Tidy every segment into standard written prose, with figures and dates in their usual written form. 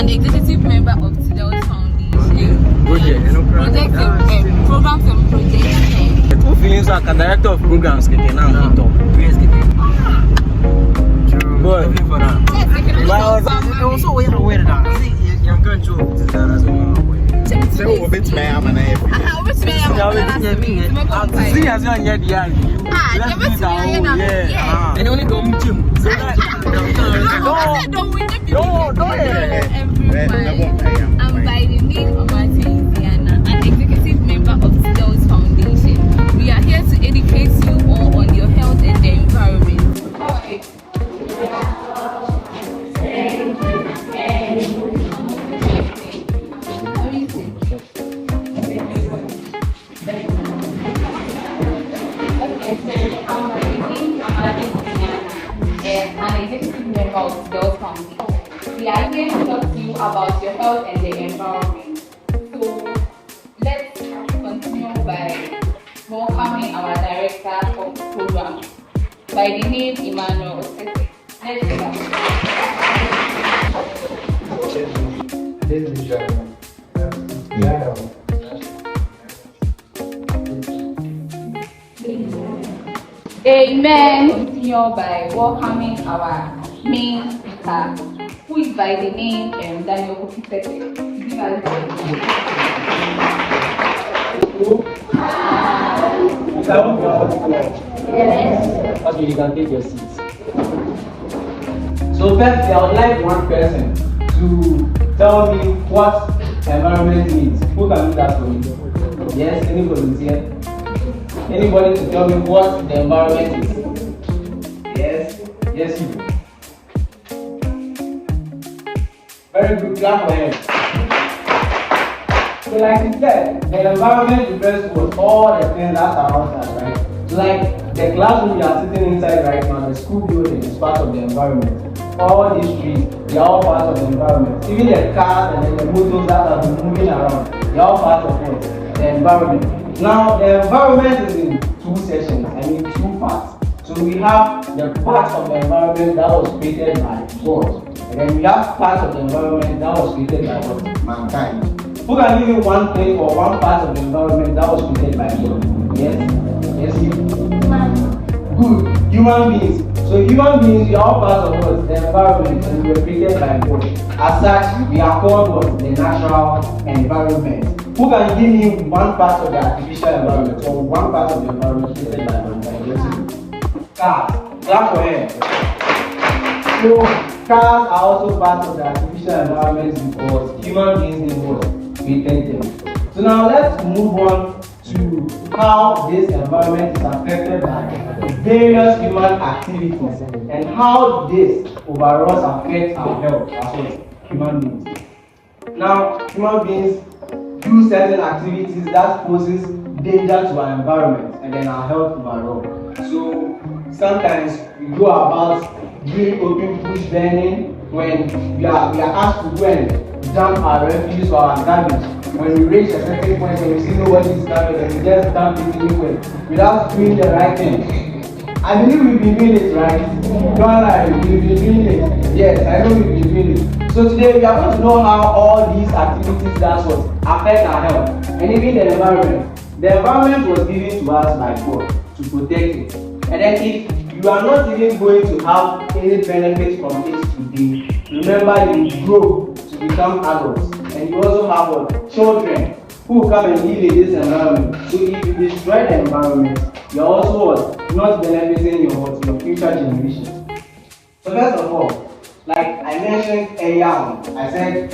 an executive member of Tetteh's Foundation. Programs and projects. Two feelings like a director of programs can now talk. Boy, looking for that. Well, also we are aware that you're going to Uzziahna as well. So we'll be to me, I'm an AF. See as you're yet young. Yeah. And only go with you. I'm by the name of Amartey, Uzziahna, an executive member of Tetteh's Foundation. We are here to educate you all on your health and the environment. An executive member of Tetteh's Foundation. We are here to talk to you about your health and the environment. So let's continue by welcoming our director of the program by the name Emmanuel. Let's start. This is Uzziahna. Amen. Continue by welcoming our main speaker, who is by the name Kofi. Tetteh. Yes. Okay, you can take your seats. So first, I would like one person to tell me what environment means. Who can do that for me? Yes, any volunteer? Anybody to tell me what the environment is? Yes, yes you do. Very good, clap for him. So like you said, the environment refers to all the things that surround us, right? So like the classroom we are sitting inside right now, the school building is part of the environment. All these trees, they are all part of the environment. Even the cars and the motors that are moving around, they are all part of what? The environment. Now, the environment is in two sections, two parts. So we have the part of the environment that was created by God. And then we have part of the environment that was created by what? Mankind. Who can give me one thing or one part of the environment that was created by God? Yes? Yes, you? Good. Human beings. So human beings, we are all part of what? The environment, and we were created by God. As such, we are called what? The natural environment. Who can give me one part of the artificial environment or one part of the environment created by mankind? Cars. Clap for him. So cars are also part of the artificial environment because human beings need what? Created them. So now let's move on to how this environment is affected by various human activities and how this overall affects our health as human beings. Now, human beings do certain activities that poses danger to our environment and then our health overall. So sometimes we go about doing open bush burning when we are asked to go and dump our refuse or our garbage. When we reach a certain point and we see nobody's garbage and we just dump it anywhere without doing the right thing. I believe we've been doing it, right? Don't lie, we've been doing it. Yes, I know we've been doing it. So today we are going to know how all these activities that what affect our health and even the environment. The environment was given to us by God to protect it. And then if you are not even going to have any benefit from it today, remember you grow to become adults. And you also have what? Children who come and live in this environment. So if you destroy the environment, you're also what? Not benefiting your future generations. So first of all, like I mentioned earlier on, I said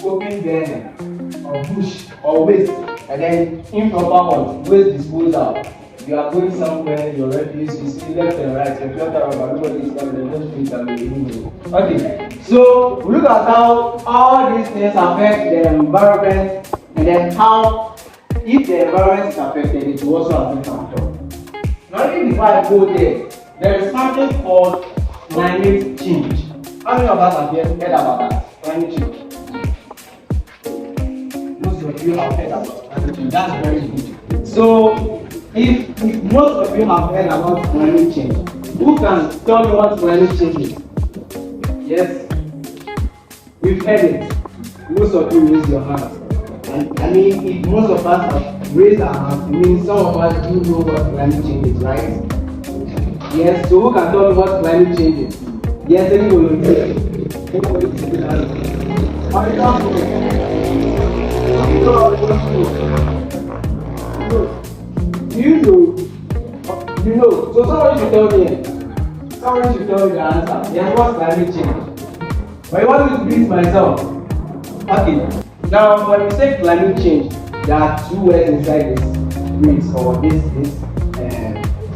open burning or bush or waste, and then improper waste disposal. You are going somewhere, your refuse, you see left and right, your filter over, nobody is coming, just put it away. Okay, so we look at how all these things affect the environment, and then how, if the environment is affected, it will also affect our health. Now, even before I go there is something called climate change. How many of us have heard about that? Climate change. Most of you have heard about climate change. That's very good. So, if most of you have heard about climate change, who can tell me what climate change is? Yes, we've heard it. most of you raise your hands. And I mean, if most of us have raised our hands, it means some of us do know what climate change is, right? Yes, so who can tell me what climate change is? Yes, anybody will say. Anybody say that? How do you do you know? You know. So somebody should tell me. Somebody should tell me the answer. Yes, what's climate change? But I want me to do it myself. Okay. Now, when we say climate change, there are two words inside this phrase or this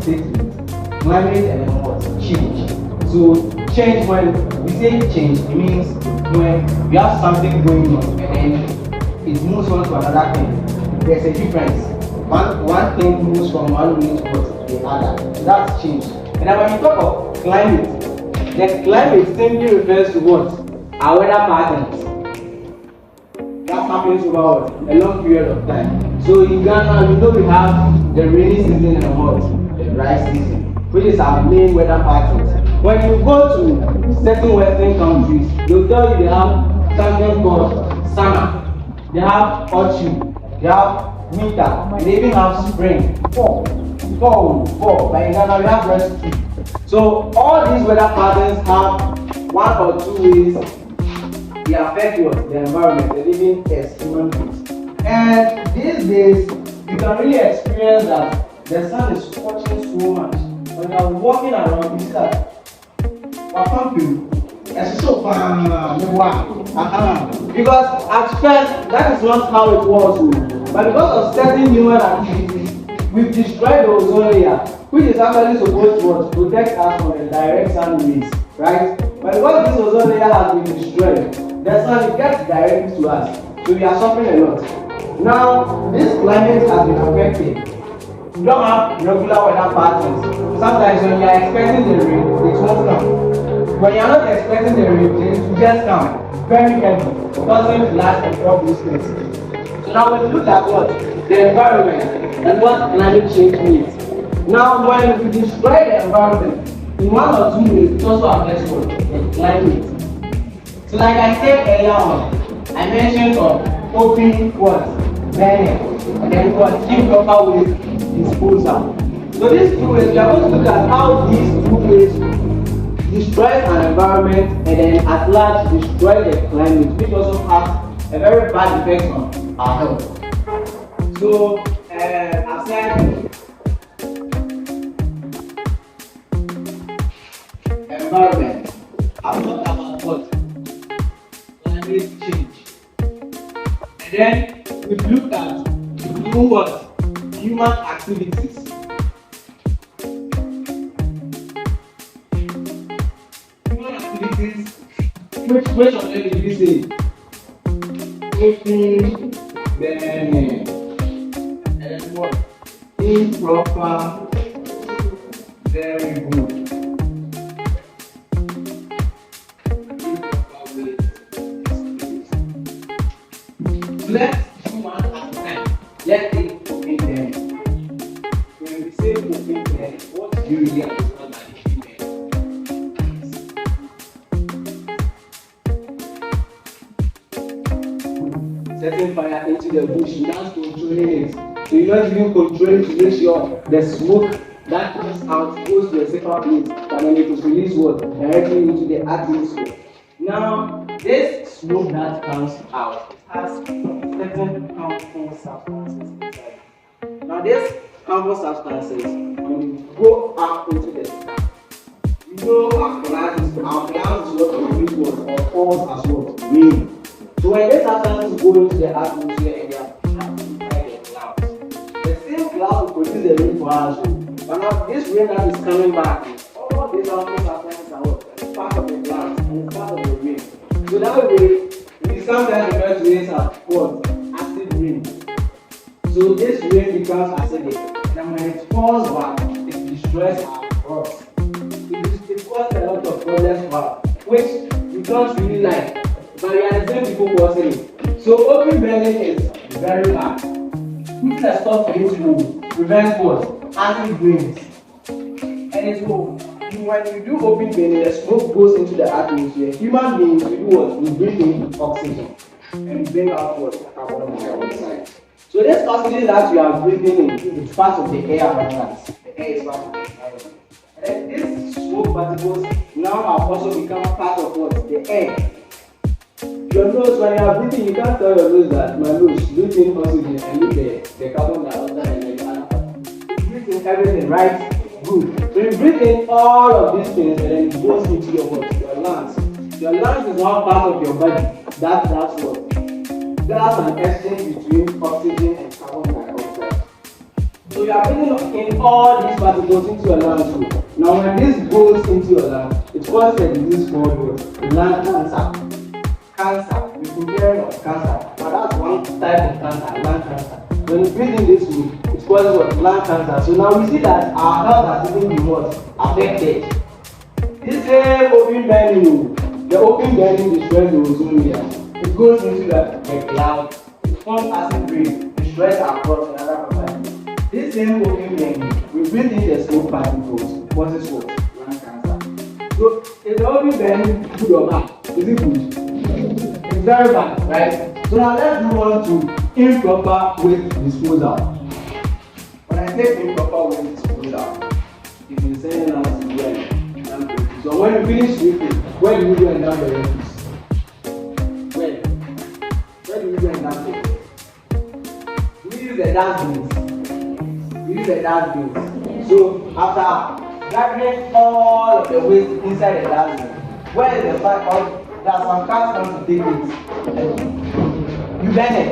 statement. Climate and then what? Change. So change, when we say change, it means when we have something going on and then it moves on to another thing. There's a difference. One thing moves from one way to the other. So that's change. And then when you talk of climate, the climate simply refers to what? Our weather patterns. That happens over a long period of time. So in Ghana, we know we have the rainy season and what? The dry season, which is our main weather patterns. When you go to certain Western countries, they'll tell you they have something called summer, they have autumn, they have winter, they even have spring, fall. But in Ghana, we have rest too. So all these weather patterns have one or two ways they affect what? The environment, the living as human beings. And these days, you can really experience that the sun is scorching so much. When you're walking around, you see that it's so fun. Because at first, that is not how it was. But because of certain human activities, we've destroyed the ozone layer, which is actually supposed to protect us from the direct sun rays, right? But because this ozone layer has been destroyed, the sun gets directly to us, so we are suffering a lot. Now, this climate has been affected. You don't have regular weather patterns. Sometimes when you are expecting the rain, it won't come. When you are not expecting the rain, it will just come very heavy. It doesn't last and drop these things. So now when you look at what? The environment and what climate change means. Now when we destroy the environment, in one or two ways, it also affects what? The climate. So like I said earlier on, I mentioned of open what? Burning, and then what? Improper waste disposal. So these two ways, we are going to look at how these two ways destroy our environment and then at large destroy the climate, which also has a very bad effect on our health. So I've said environment. I've talked about what? Climate change. And then we've looked at what? Human activities. Human activities. Which of them did you say? Open, burning, and then what? Improper, very good. Let's do one at a time. Let's take open burning. When we say open burning, what do you really understand by open burning? Setting fire into the bush without controlling it. So you're not even controlling to make sure the smoke that comes out goes to a safer place, and then it is released what? Directly into the atmosphere. Now, this smoke that comes out has certain harmful substances inside. Now, these harmful substances, when you go up into the sky, you know our plants is what produce what or falls as what? Rain. So when these substances go into the atmosphere and they are trapped inside the clouds, the same cloud will produce the rain for us. But now this rain that is coming back, all these harmful substances are what? Part of the clouds and part of the rain. So that way, we sometimes refer to this as what? Acid rain. So this rain becomes acidic, and when it falls back, it destroys our crops. It causes a lot of problems for us, which we don't really like. But we are the same people causing it. So open burning is very bad. Put a stop to this rule prevents what? Acid rains. And it will. When you do open burning, the smoke goes into the atmosphere. Human beings, we do what? We breathe in oxygen. and bring out what carbon dioxide. So this oxygen that you are breathing in is part of the air balance. The air is part of the environment. And then these smoke particles now have also become part of what? The air. Your nose, when you are breathing, you can't tell your nose that my nose breathe in oxygen and leave the carbon dioxide and then the other part. You breathe in everything, right? Good. So you breathe in all of these things and then it goes into your what? Your lungs. Your lungs is one part of your body. That's what. There's an exchange between oxygen and carbon dioxide. So you are breathing in all these particles into your lungs too. Now when this goes into your lungs, it causes a disease called lung cancer. Cancer. We've been hearing of cancer. Now that's one type of cancer, lung cancer. When you breathe in this way, it causes what? Lung cancer. So now we see that our health has even been what? Affected. This same open burning, the open burning destroys the ozone layer. It goes into the cloud, it forms acid rain, destroys our crops and other properties. This same open burning, we breathe in the smoke particles, causes what? Lung cancer. So is the open burning good or bad? Is it good? It's very bad, right? So now let's move on to improper waste disposal. When I say improper waste disposal, you've been saying us well. So when you finish sweeping, where do you go and dump the refuse? Where do you go and dump it? We use the dustbins. We use the dustbins. So after gathering all of the waste inside the dustbin, where is the fact? There are some cars come to take it. You burn it.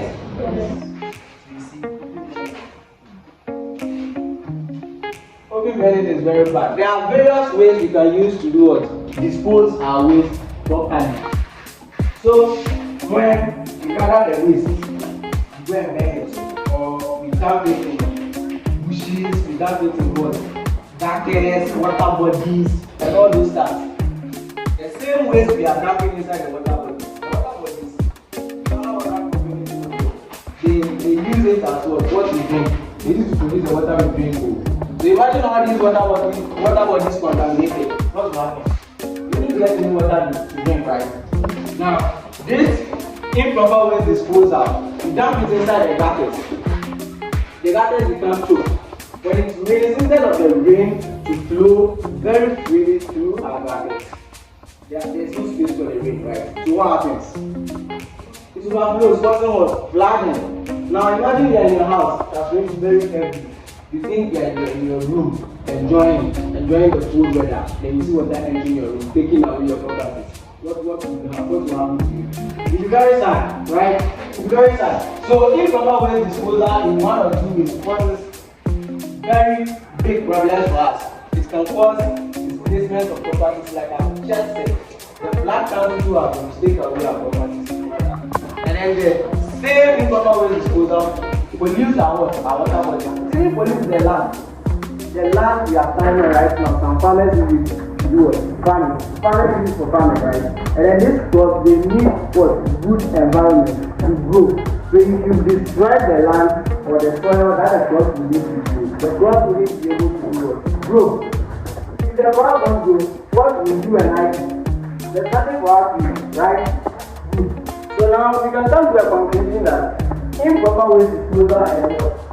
Open burning is very bad. There are various ways we can use to do what? Dispose our waste properly. So when we gather the waste, we go and burn it. Or we dump it in bushes, we dump it in what? Buckets, water bodies, and all those stuff. The same waste we are dumping inside the water bodies. The water bodies, they use it as what we drink. They use it to produce the water we drink. So imagine all these water bodies contaminated. What's happening? You need to get any water to drink, right? Now, this improper waste disposal, you dump it inside the bucket. The bucket becomes choked. When it rains, instead of the rain to flow very freely through our bucket, there's no space for the rain, right? So what happens? It overflows, causing what? Flooding. Now imagine you're in your house, that's rain very heavy. You think you're in your room, enjoying the cool weather. Then you see water entering your room, taking away your properties. What will happen to you? It's very sad, right? It's very sad. So improper waste disposal in one or two ways causes very big problems for us. It can cause displacement of properties, like I just said. The Black Council have to take away our properties. And then the same improper waste disposal pollutes our water body. Same pollutes the land. The land we are farming right now, some farmers use it to do what? Farming. Farmers use it for farming, right? And then this crop, they need what? Good environment to grow. So if you destroy the land or the soil, that the crop will need to grow. The crop will need to be able to do what? Grow. If the crop won't grow, what will you and I do? There's nothing for us to do, right? Good. So now we can come to a conclusion that improper waste disposal and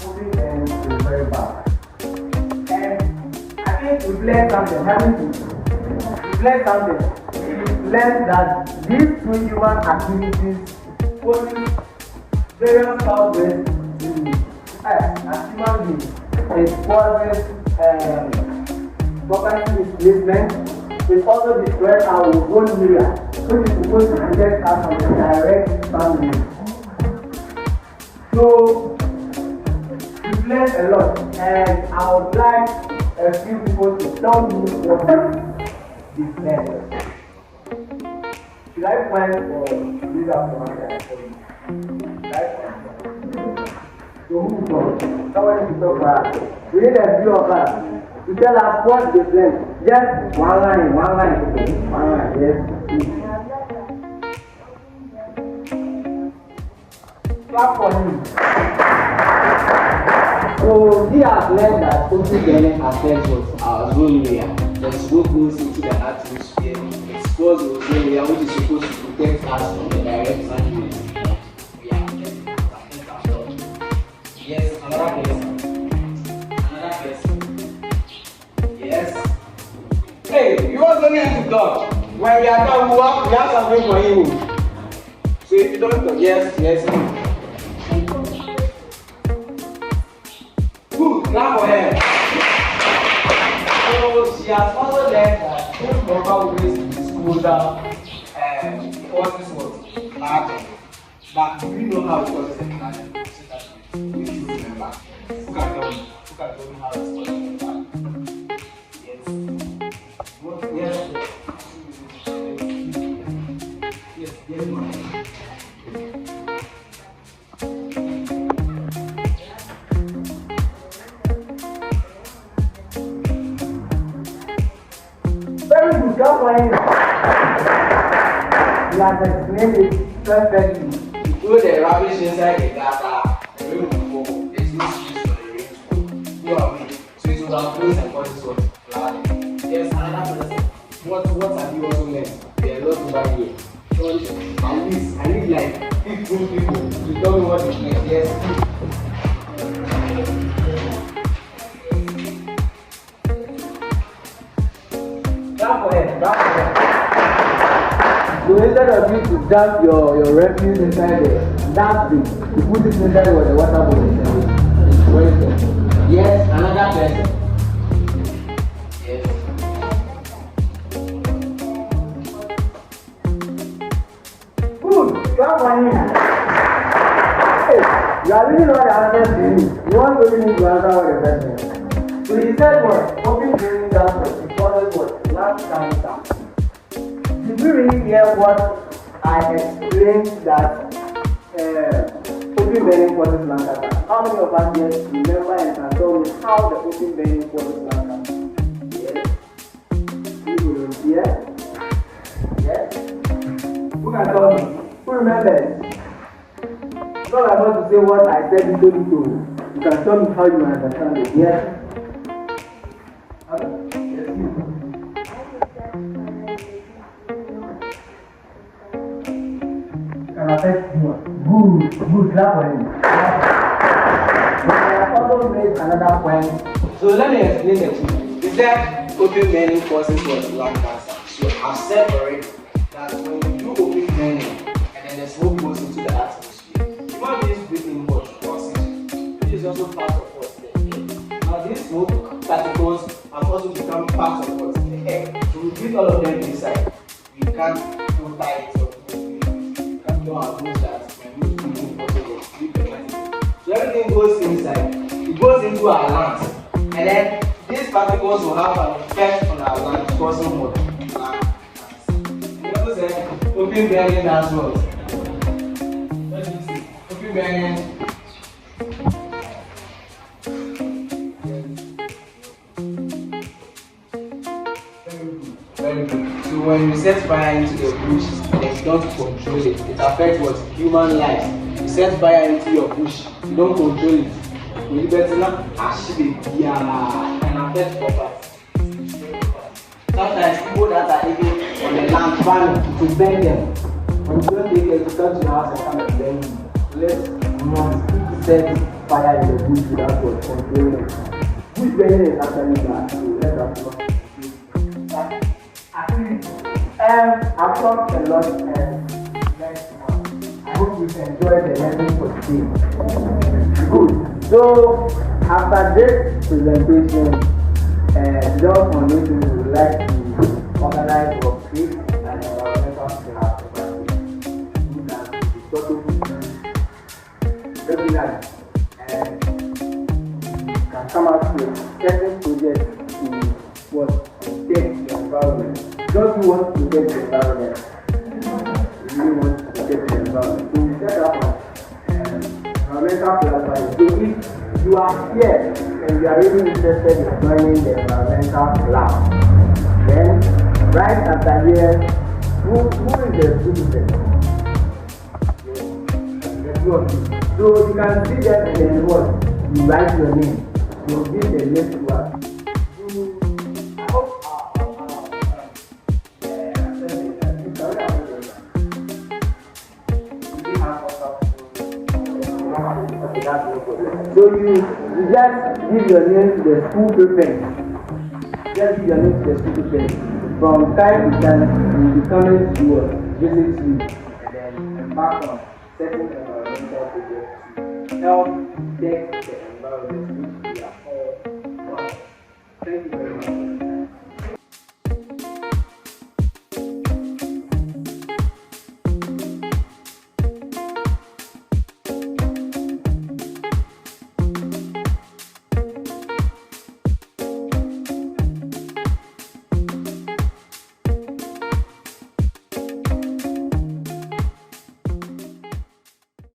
moving ends is very bad. And I think we've learned something, haven't we? We've learned something. We've learned that these two human activities pose various health risks to us as human beings. It causes property displacement. It also destroys our ozone layer, which is supposed to protect us from the direct sun. So we've learned a lot, and I would like a few people to tell me what this learned. Should I find or read out the one for you? Right? So who talk? Someone to talk for us. We need a few of us to tell us what they learned. Just one line, yes. Clap for him. So he has learned that oxygen affects our ozone layer. The smoke goes into the atmosphere, exposes the ozone layer, which is supposed to protect us from the direct sun rays. only to talk. When we are done, we have something for you. So if you don't talk, yes. Good, clap for her. So she has also learned that improper ways to disposal causes what? Larger. But do you know how it causes a larger? We should remember. Who can tell me how it causes a larger? Yes, ma'am. Very good, that's why you have explained it perfectly. You put the rubbish inside the gutter, the rain will fall. There's no space for the rain to fall. You know what I mean? So it will have close and causes what? Flooding. Yes, another person. What have you also learned? There are lots over here. At least, I need like 15 people to tell me what is next. Yes. So instead of you to dump your refuse inside the dustbin, you put it inside where the water bottle is. Yes, another person. Yes. Good, come on in. Hey, you are really not the answer to you. You want to really to answer what the person. So he said what? Open draining dustbin, it causes what? Last cancer. Did you really hear what I explained that open burning causes lung cancer? How many of us here remember and can tell me how the open burning causes lung cancer? Yes. You will hear? Yes. Who can tell me? Who remembers? It's not about to say what I said you told you. You can tell me how you understand it. Yes. Okay. Yes, you. Can affect you. Good, clap for him. I also made another point. So let me explain it to you. Is that open burning causes what? Lung cancer. So I've said already that when you do open burning and then the smoke goes into the atmosphere, human beings breathe in what? Oxygen, which is also part of what? The air. Now these smoke particles have also become part of what? The air. So we breathe all of them inside. We can't filter it or don't have that when you breathe possible. So everything goes inside. It goes into our lungs. And then these particles will have an effect on our lungs, causing what? And also said, open burning as well. What do you see? Open burning. Very good. So when you set fire into the bush and you don't control it, it affects what? Human life. You set fire into your bush, you don't control it. You better not actually be and affect property. Sometimes people that are even on the land farming to burn them. When you don't take it, to come to your house and come and burn you. Let's not set fire in the bush without what? Controlling it. Bush burning is actually bad. So let us not. I've talked a lot and I hope you enjoyed the lesson for today. Good. So after this presentation, John Foundation would like to organize or create an environmental class who can be regularly and can come up with certain projects to what protect the environment. Don't you want to protect the environment? You really want to protect the environment. So we set up environmental class. So if you are here and you are really interested in joining the environmental class, then right after here, who is the student? The two of you. So you can see them and then what? You write your name. You give the list to us. I hope so you just give your name to the school prefect. Just give your name to the school prefect. From time to time, we will be coming to visit you and then embark on certain environmental projects to help get